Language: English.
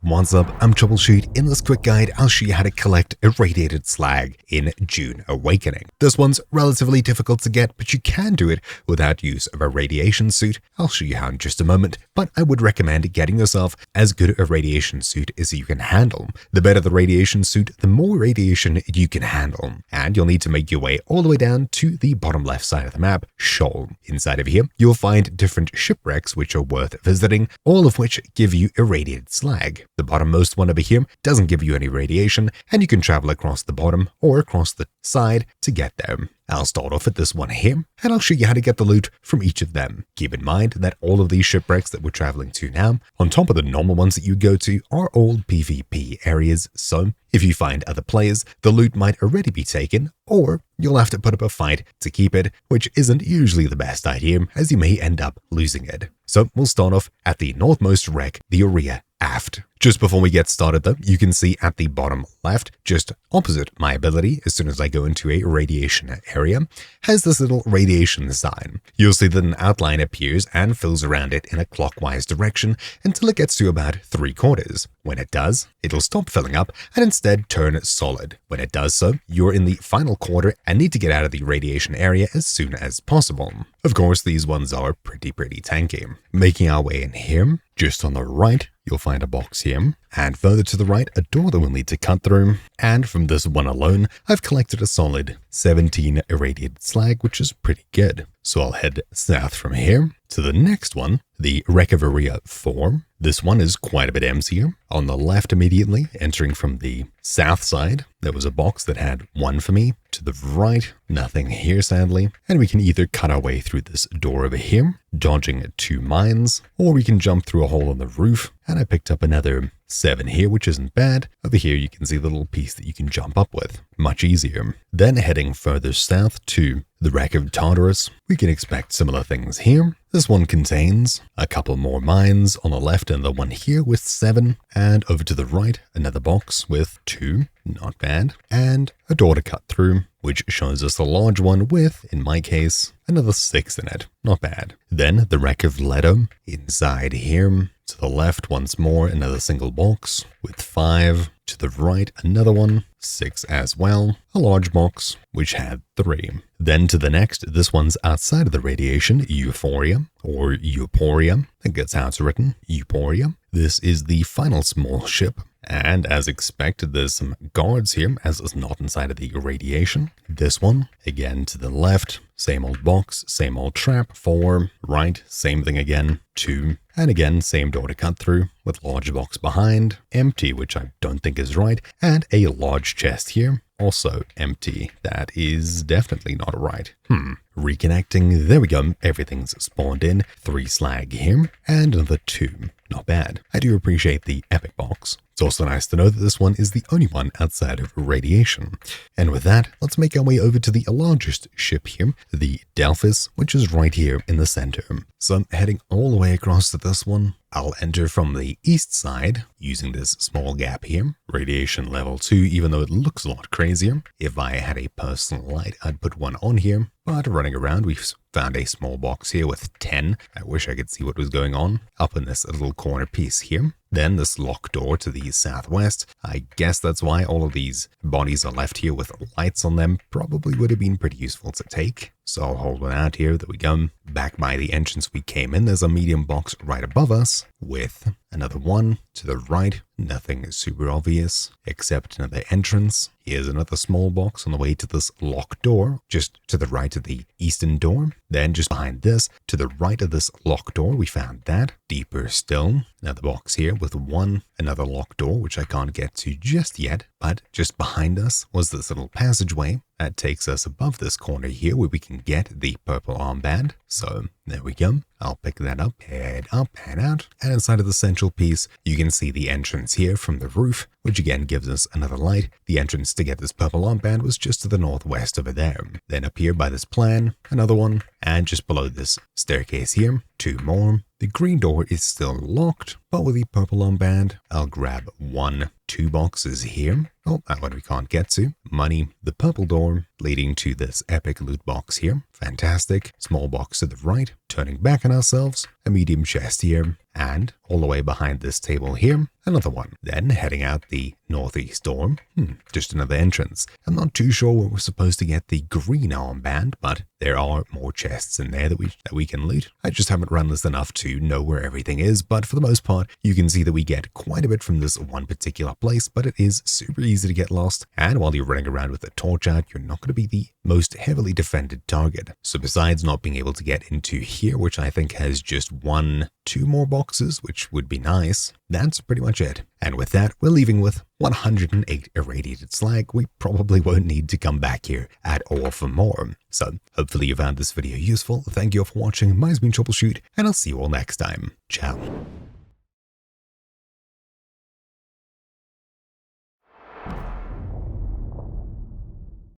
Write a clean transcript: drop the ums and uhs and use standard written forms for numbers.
What's up, I'm Troubleshoot. In this quick guide, I'll show you how to collect irradiated slag in Dune Awakening. This one's relatively difficult to get, but you can do it without use of a radiation suit. I'll show you how in just a moment, but I would recommend getting yourself as good a radiation suit as you can handle. The better the radiation suit, the more radiation you can handle. And you'll need to make your way all the way down to the bottom left side of the map, Shoal. Inside of here, you'll find different shipwrecks which are worth visiting, all of which give you irradiated slag. The bottommost one over here doesn't give you any radiation, and you can travel across the bottom or across the side to get there. I'll start off at this one here, and I'll show you how to get the loot from each of them. Keep in mind that all of these shipwrecks that we're traveling to now, on top of the normal ones that you go to, are all PvP areas, so if you find other players, the loot might already be taken, or you'll have to put up a fight to keep it, which isn't usually the best idea, as you may end up losing it. So we'll start off at the northmost wreck, the Ourea Aft. Just before we get started though, you can see at the bottom left, just opposite my ability, as soon as I go into a radiation area, has this little radiation sign. You'll see that an outline appears and fills around it in a clockwise direction until it gets to about 3/4. When it does, it'll stop filling up and instead turn solid. When it does so, you're in the final quarter and need to get out of the radiation area as soon as possible. Of course, these ones are pretty tanky. Making our way in here, just on the right, you'll find a box here, and further to the right, a door that we'll need to cut through. And from this one alone, I've collected a solid 17 irradiated slag, which is pretty good. So I'll head south from here to the next one, the Wreck of Ourea 4. This one is quite a bit emptier. On the left immediately, entering from the south side, there was a box that had one for me. To the right, nothing here sadly. And we can either cut our way through this door over here, dodging 2 mines, or we can jump through a hole in the roof. And I picked up another 7 here, which isn't bad. Over here you can see the little piece that you can jump up with. Much easier. Then heading further south to the Wreck of Tartarus, we can expect similar things here. This one contains a couple more mines on the left and the one here with 7. And over to the right, another box with 2. Not bad. And a door to cut through, which shows us a large one with, in my case, another 6 in it. Not bad. Then the Wreck of Leto. Inside here, to the left once more, another single box with 5. To the right, another one, 6 as well. A large box, which had 3. Then to the next, this one's outside of the radiation, Euporia, or Euporia. I think that's how it's written, Euporia. This is the final small ship. And as expected, there's some guards here, as it's not inside of the radiation. This one, again to the left, same old box, same old trap. 4, right, same thing again. 2, and again, same door to cut through, with large box behind, empty, which I don't think is right, and a large chest here, also empty. That is definitely not right. Reconnecting, there we go, everything's spawned in. 3 slag here, and another 2. Not bad. I do appreciate the epic box. It's also nice to know that this one is the only one outside of radiation. And with that, let's make our way over to the largest ship here, the Delphis, which is right here in the center. So I'm heading all the way across to this one. I'll enter from the east side using this small gap here. Radiation level 2, even though it looks a lot crazier. If I had a personal light, I'd put one on here. But running around, we've found a small box here with 10. I wish I could see what was going on up in this little corner piece here. Then this locked door to the southwest. I guess that's why all of these bodies are left here with lights on them. Probably would have been pretty useful to take. So I'll hold one out here. There we go. Back by the entrance we came in, there's a medium box right above us with another one to the right. Nothing super obvious except another entrance. Here's another small box on the way to this locked door, just to the right of the eastern door. Then just behind this, to the right of this locked door, we found that. Deeper still, another box here with 1, another locked door, which I can't get to just yet. But just behind us was this little passageway that takes us above this corner here where we can get the purple armband. So there we go. I'll pick that up, head out. And inside of the central piece, you can see the entrance here from the roof, which again gives us another light. The entrance to get this purple armband was just to the northwest over there. Then up here by this plan, another one, and just below this staircase here, 2 more. The green door is still locked, but with the purple armband, I'll grab 1, 2 boxes here. Oh, that one we can't get to. Money, the purple door, leading to this epic loot box here. Fantastic. Small box to the right. turning back on ourselves, a medium chest here, and all the way behind this table here, another one. Then heading out the northeast door, just another entrance. I'm not too sure where we're supposed to get the green armband, but there are more chests in there that we can loot. I just haven't run this enough to know where everything is, but for the most part, you can see that we get quite a bit from this one particular place, but it is super easy to get lost, and while you're running around with a torch out, you're not going to be the most heavily defended target. So besides not being able to get into here, which I think has just 2 more boxes, which would be nice, that's pretty much it. And with that, we're leaving with 108 irradiated slag. We probably won't need to come back here at all for more. So hopefully you found this video useful. Thank you all for watching. My name's been Troubleshoot, and I'll see you all next time. Ciao.